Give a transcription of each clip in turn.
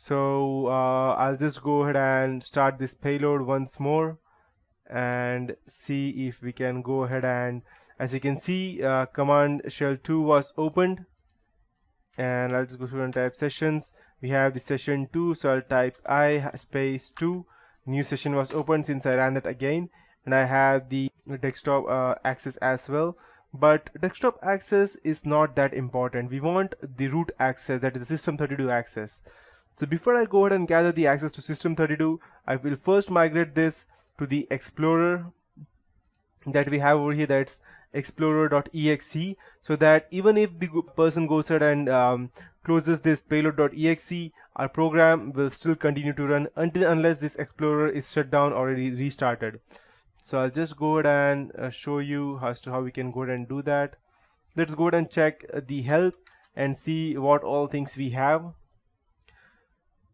So I'll just go ahead and start this payload once more and see if we can go ahead, and as you can see, command shell 2 was opened, and I'll just go through and type sessions. We have the session 2, so I'll type I space 2. New session was opened since I ran it again, and I have the desktop access as well. But desktop access is not that important. We want the root access, that is the system32 access. So before I go ahead and gather the access to system32, I will first migrate this to the explorer that we have over here, that's explorer.exe, so that even if the person goes ahead and closes this payload.exe, our program will still continue to run until unless this explorer is shut down or restarted. So I'll just go ahead and show you as to how we can go ahead and do that. Let's go ahead and check the help and see what all things we have.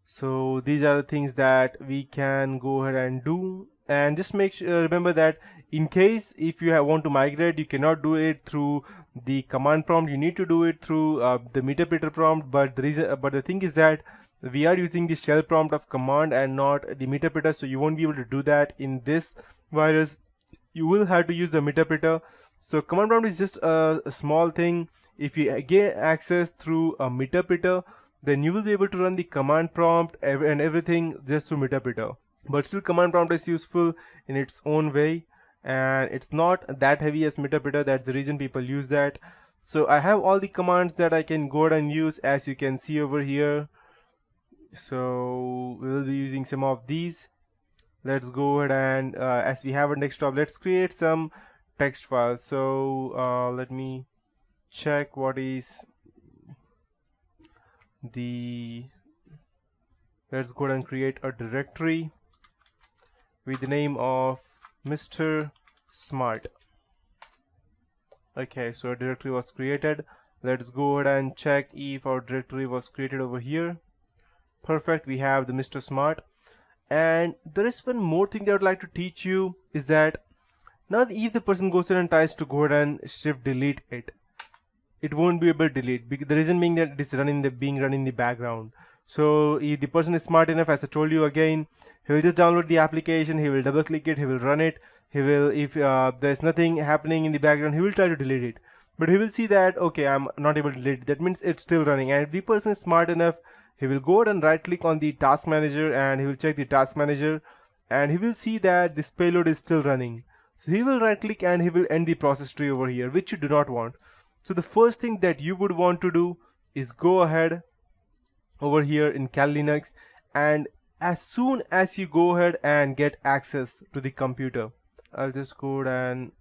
So these are the things that we can go ahead and do, and just make sure, remember that in case if you want to migrate, you cannot do it through the command prompt, you need to do it through the meterpreter prompt. But the thing is that we are using the shell prompt of command and not the meterpreter, so you won't be able to do that in this virus. You will have to use the meterpreter. So command prompt is just a small thing. If you get access through a meterpreter, then you will be able to run the command prompt and everything just through meterpreter. But still, command prompt is useful in its own way, and it's not that heavy as meterpreter. That's the reason people use that. So I have all the commands that I can go ahead and use, as you can see over here. So we will be using some of these. Let's go ahead and as we have a desktop, let's create some text files. So let me check what is let's go ahead and create a directory with the name of Mr. Smart. Okay, so a directory was created. Let's go ahead and check if our directory was created over here. Perfect, we have the Mr. Smart. And there is one more thing that I would like to teach you, is that now if the person goes in and tries to go ahead and shift delete it, it won't be able to delete. The reason being that it is being run in the background. So if the person is smart enough, as I told you again, he will just download the application, he will double click it, he will run it, he will, if there's nothing happening in the background, he will try to delete it. But he will see that, okay, I'm not able to delete it. That means it's still running. And if the person is smart enough, he will go ahead and right click on the task manager, and he will check the task manager, and he will see that this payload is still running. So he will right click and he will end the process tree over here, which you do not want. So the first thing that you would want to do is go ahead over here in Cal Linux, and as soon as you go ahead and get access to the computer, I'll just go ahead and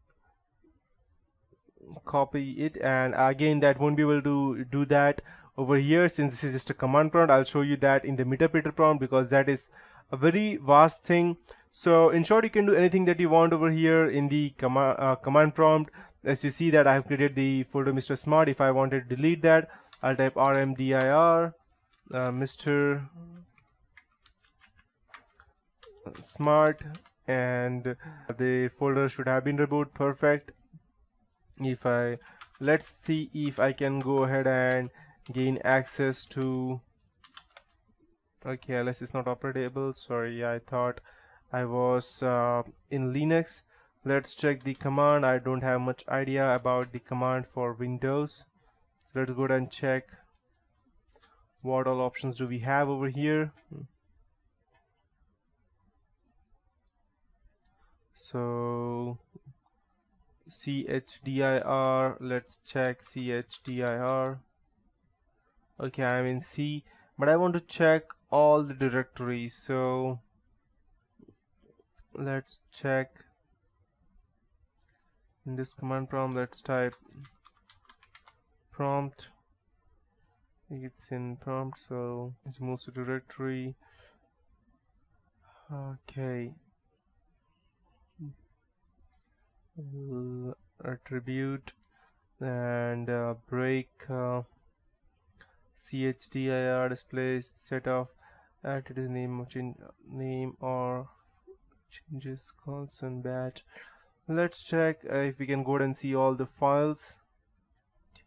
copy it, and again that won't be able to do that over here since this is just a command prompt. I'll show you that in the meterpreter prompt because that is a very vast thing. So in short, you can do anything that you want over here in the command prompt. As you see that I have created the folder Mr. Smart. If I wanted to delete that, I'll type rmdir Mr. Smart, and the folder should have been removed. Perfect. Let's see if I can go ahead and gain access to, okay, ls is not operable. Sorry, I thought I was in Linux. Let's check the command. I don't have much idea about the command for Windows. Let's go ahead and check what all options do we have over here. So chdr, let's check chdr. Okay, I'm in C, but I want to check all the directories. So let's check in this command prompt. Let's type prompt. It's in prompt, so it moves to directory. Okay, attribute and break chdr displays set of added name or changes constant batch. Let's check if we can go ahead and see all the files.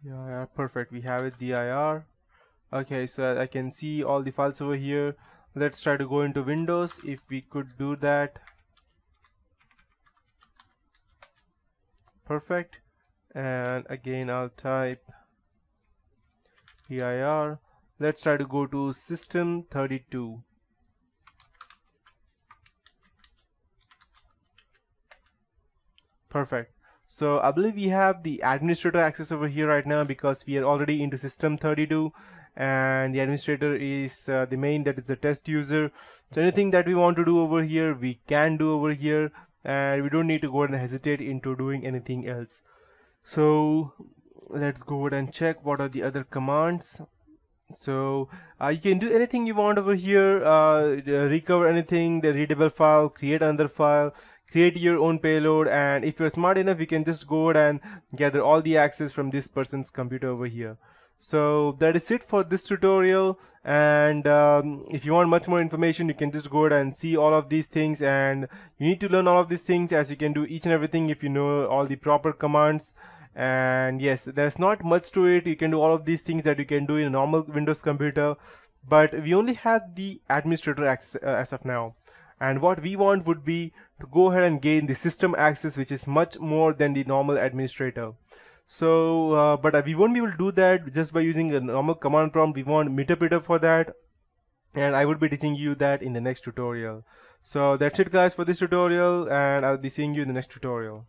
dir, perfect, we have it, dir. Okay, so I can see all the files over here. Let's try to go into Windows if we could do that. Perfect. And again I'll type dir. Let's try to go to system 32. Perfect. So I believe we have the administrator access over here right now because we are already into system 32, and the administrator is the main, that is the test user. So anything that we want to do over here, we can do over here, and we don't need to go and hesitate into doing anything else. So let's go ahead and check what are the other commands. So you can do anything you want over here, recover anything, the readable file, create another file, create your own payload, and if you're smart enough you can just go ahead and gather all the access from this person's computer over here. So that is it for this tutorial, and if you want much more information you can just go ahead and see all of these things, and you need to learn all of these things as you can do each and everything if you know all the proper commands. And yes, there's not much to it. You can do all of these things that you can do in a normal Windows computer, but we only have the administrator access as of now, and what we want would be to go ahead and gain the system access, which is much more than the normal administrator. So but we won't be able to do that just by using a normal command prompt. We want meterpreter for that, and I will be teaching you that in the next tutorial. So that's it guys for this tutorial, and I'll be seeing you in the next tutorial.